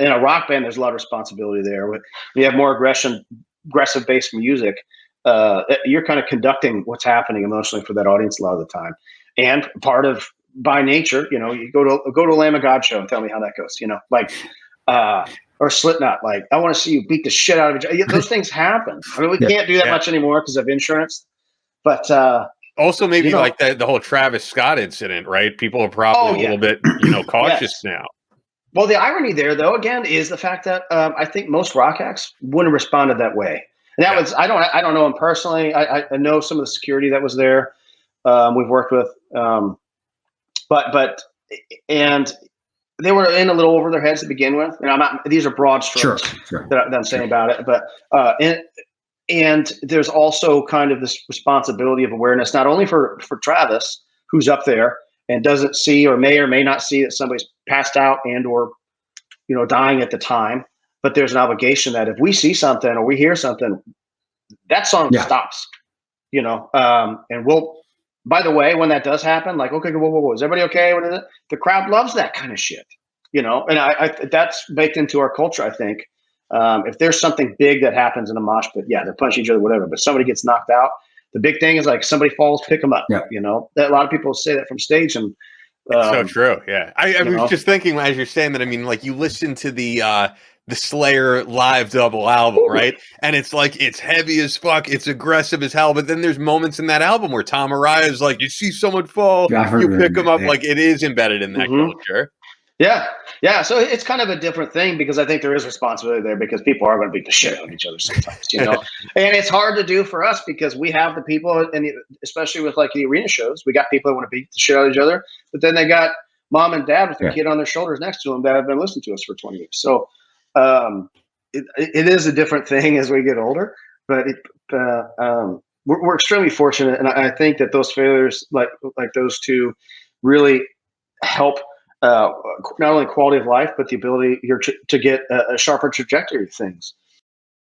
In a rock band, there's a lot of responsibility there. When you have more aggressive based music, you're kind of conducting what's happening emotionally for that audience a lot of the time. And part of, by nature, you go to a Lamb of God show and tell me how that goes, or Slipknot, like, I want to see you beat the shit out of each other. Those things happen. I mean, we can't do that much anymore because of insurance, but also maybe like the whole Travis Scott incident, right? People are probably a little bit, cautious now. Well, the irony there, though, again, is the fact that I think most rock acts wouldn't have responded that way. And that was, I don't know him personally. I know some of the security that was there. We've worked with, and they were in a little over their heads to begin with. And these are broad strokes that I'm saying about it. But and there's also kind of this responsibility of awareness, not only for Travis, who's up there and doesn't see or may not see that somebody's passed out and or dying at the time, but there's an obligation that if we see something or we hear something, that song stops. And we'll. By the way, when that does happen, like, okay, whoa, is everybody okay? What is it? The crowd loves that kind of shit, and I that's baked into our culture, I think. If there's something big that happens in a mosh pit, they're punching each other, whatever, but somebody gets knocked out, the big thing is like somebody falls, pick them up, that a lot of people say that from stage. And it's so true. Yeah. I was just thinking as you're saying that, I mean, like you listen to the Slayer live double album, right? And it's like, it's heavy as fuck. It's aggressive as hell. But then there's moments in that album where Tom Araya is like, you see someone fall, you pick them up. Like it is embedded in that culture. Yeah. So it's kind of a different thing because I think there is responsibility there because people are going to beat the shit out of each other sometimes, and it's hard to do for us because we have the people, and especially with like the arena shows, we got people that want to beat the shit out of each other, but then they got mom and dad with the kid on their shoulders next to them that have been listening to us for 20 years. So it is a different thing as we get older, but we're extremely fortunate. And I think that those failures, like those two, really help not only quality of life, but the ability to get a sharper trajectory of things.